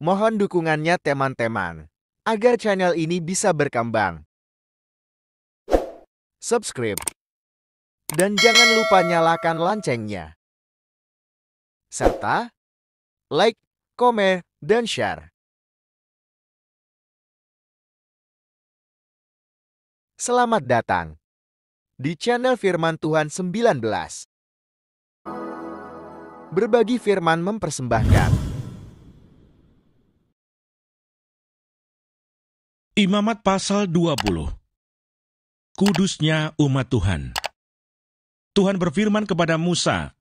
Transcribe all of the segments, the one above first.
Mohon dukungannya teman-teman, agar channel ini bisa berkembang. Subscribe, dan jangan lupa nyalakan loncengnya. Serta like, komen, dan share. Selamat datang di channel Firman Tuhan 19. Berbagi firman mempersembahkan Imamat pasal 20. Kudusnya umat Tuhan. Tuhan berfirman kepada Musa,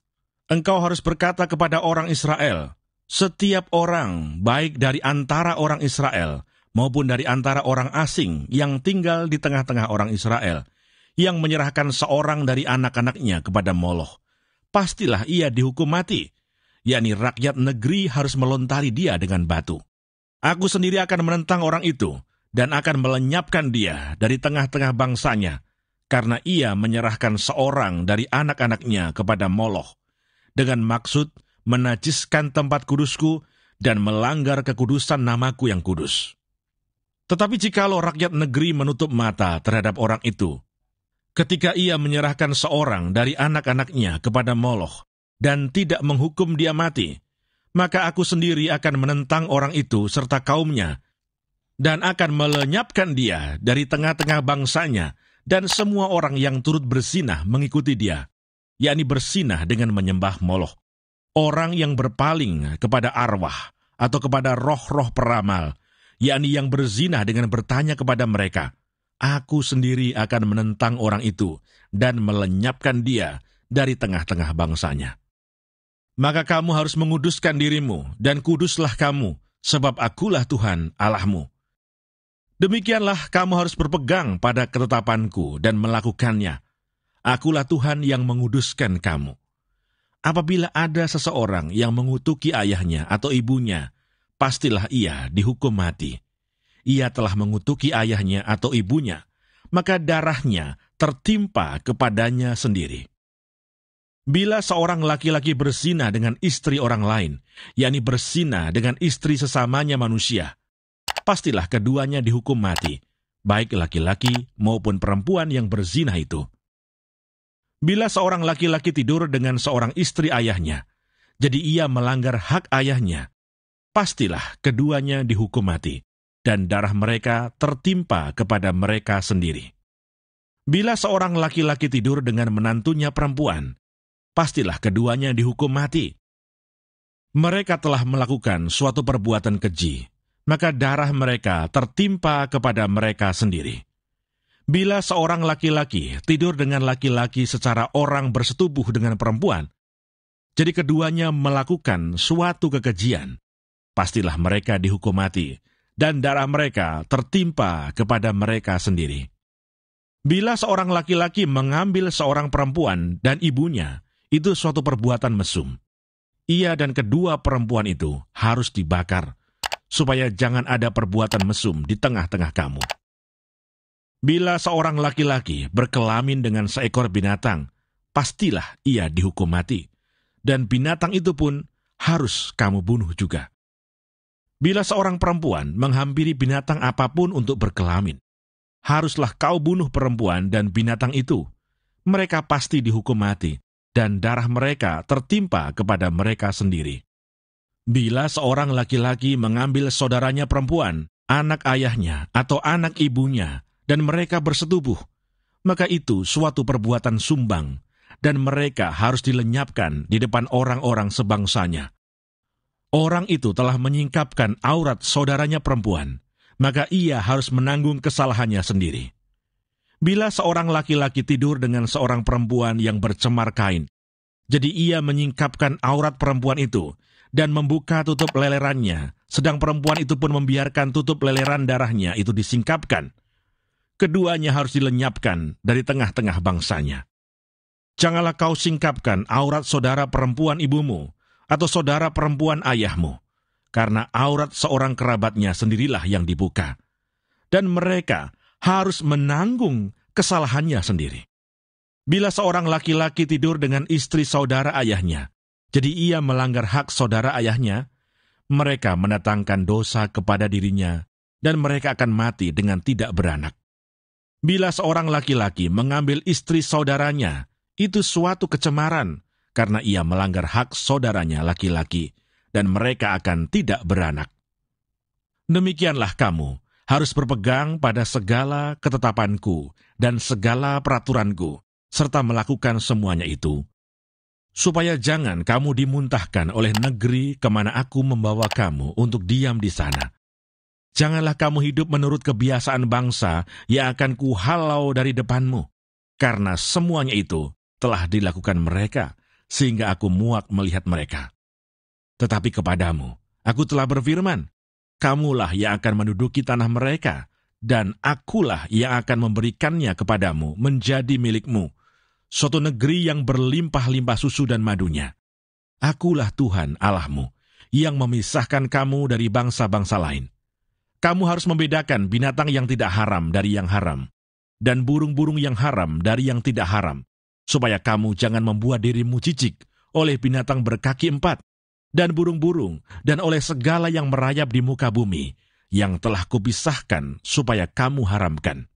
"Engkau harus berkata kepada orang Israel, setiap orang, baik dari antara orang Israel maupun dari antara orang asing yang tinggal di tengah-tengah orang Israel, yang menyerahkan seorang dari anak-anaknya kepada Moloch, pastilah ia dihukum mati, yakni rakyat negeri harus melontari dia dengan batu. Aku sendiri akan menentang orang itu, dan akan melenyapkan dia dari tengah-tengah bangsanya, karena ia menyerahkan seorang dari anak-anaknya kepada Moloch, dengan maksud menajiskan tempat kudusku dan melanggar kekudusan namaku yang kudus. Tetapi jikalau rakyat negeri menutup mata terhadap orang itu, ketika ia menyerahkan seorang dari anak-anaknya kepada Moloch, dan tidak menghukum dia mati, maka aku sendiri akan menentang orang itu serta kaumnya, dan akan melenyapkan dia dari tengah-tengah bangsanya, dan semua orang yang turut berzinah mengikuti dia, yakni berzinah dengan menyembah Moloch. Orang yang berpaling kepada arwah, atau kepada roh-roh peramal, yakni yang berzinah dengan bertanya kepada mereka, aku sendiri akan menentang orang itu, dan melenyapkan dia dari tengah-tengah bangsanya. Maka kamu harus menguduskan dirimu, dan kuduslah kamu, sebab akulah Tuhan Allahmu. Demikianlah kamu harus berpegang pada ketetapanku dan melakukannya. Akulah Tuhan yang menguduskan kamu. Apabila ada seseorang yang mengutuki ayahnya atau ibunya, pastilah ia dihukum mati. Ia telah mengutuki ayahnya atau ibunya, maka darahnya tertimpa kepadanya sendiri. Bila seorang laki-laki berzina dengan istri orang lain, yakni berzina dengan istri sesamanya manusia, pastilah keduanya dihukum mati, baik laki-laki maupun perempuan yang berzina itu. Bila seorang laki-laki tidur dengan seorang istri ayahnya, jadi ia melanggar hak ayahnya, pastilah keduanya dihukum mati, dan darah mereka tertimpa kepada mereka sendiri. Bila seorang laki-laki tidur dengan menantunya perempuan, pastilah keduanya dihukum mati. Mereka telah melakukan suatu perbuatan keji, maka darah mereka tertimpa kepada mereka sendiri. Bila seorang laki-laki tidur dengan laki-laki secara orang bersetubuh dengan perempuan, jadi keduanya melakukan suatu kekejian, pastilah mereka dihukum mati, dan darah mereka tertimpa kepada mereka sendiri. Bila seorang laki-laki mengambil seorang perempuan dan ibunya, itu suatu perbuatan mesum. Ia dan kedua perempuan itu harus dibakar, supaya jangan ada perbuatan mesum di tengah-tengah kamu. Bila seorang laki-laki berkelamin dengan seekor binatang, pastilah ia dihukum mati, dan binatang itu pun harus kamu bunuh juga. Bila seorang perempuan menghampiri binatang apapun untuk berkelamin, haruslah kau bunuh perempuan dan binatang itu. Mereka pasti dihukum mati, dan darah mereka tertimpa kepada mereka sendiri. Bila seorang laki-laki mengambil saudaranya perempuan, anak ayahnya atau anak ibunya, dan mereka bersetubuh, maka itu suatu perbuatan sumbang, dan mereka harus dilenyapkan di depan orang-orang sebangsanya. Orang itu telah menyingkapkan aurat saudaranya perempuan, maka ia harus menanggung kesalahannya sendiri. Bila seorang laki-laki tidur dengan seorang perempuan yang bercemar kain, jadi ia menyingkapkan aurat perempuan itu, dan membuka tutup lelerannya, sedang perempuan itu pun membiarkan tutup leleran darahnya itu disingkapkan. Keduanya harus dilenyapkan dari tengah-tengah bangsanya. Janganlah kau singkapkan aurat saudara perempuan ibumu, atau saudara perempuan ayahmu, karena aurat seorang kerabatnya sendirilah yang dibuka. Dan mereka harus menanggung kesalahannya sendiri. Bila seorang laki-laki tidur dengan istri saudara ayahnya, jadi ia melanggar hak saudara ayahnya, mereka mendatangkan dosa kepada dirinya, dan mereka akan mati dengan tidak beranak. Bila seorang laki-laki mengambil istri saudaranya, itu suatu kecemaran, karena ia melanggar hak saudaranya laki-laki, dan mereka akan tidak beranak. Demikianlah kamu harus berpegang pada segala ketetapanku dan segala peraturanku, serta melakukan semuanya itu, supaya jangan kamu dimuntahkan oleh negeri kemana aku membawa kamu untuk diam di sana. Janganlah kamu hidup menurut kebiasaan bangsa yang akan kuhalau dari depanmu, karena semuanya itu telah dilakukan mereka, sehingga aku muak melihat mereka. Tetapi kepadamu, aku telah berfirman, kamulah yang akan menduduki tanah mereka, dan akulah yang akan memberikannya kepadamu menjadi milikmu, suatu negeri yang berlimpah-limpah susu dan madunya. Akulah Tuhan Allahmu, yang memisahkan kamu dari bangsa-bangsa lain. Kamu harus membedakan binatang yang tidak haram dari yang haram, dan burung-burung yang haram dari yang tidak haram, supaya kamu jangan membuat dirimu jijik oleh binatang berkaki 4, dan burung-burung, dan oleh segala yang merayap di muka bumi, yang telah kupisahkan supaya kamu haramkan.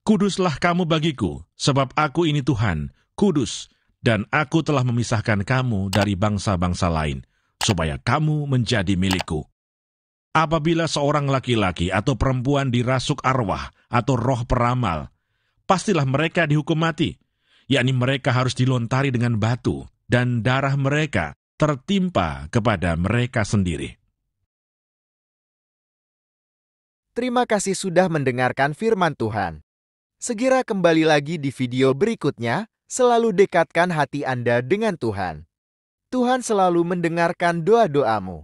Kuduslah kamu bagiku, sebab aku ini Tuhan, kudus, dan aku telah memisahkan kamu dari bangsa-bangsa lain, supaya kamu menjadi milikku. Apabila seorang laki-laki atau perempuan dirasuk arwah atau roh peramal, pastilah mereka dihukum mati, yakni mereka harus dilontari dengan batu, dan darah mereka tertimpa kepada mereka sendiri. Terima kasih sudah mendengarkan firman Tuhan. Segera kembali lagi di video berikutnya, selalu dekatkan hati Anda dengan Tuhan. Tuhan selalu mendengarkan doa-doamu.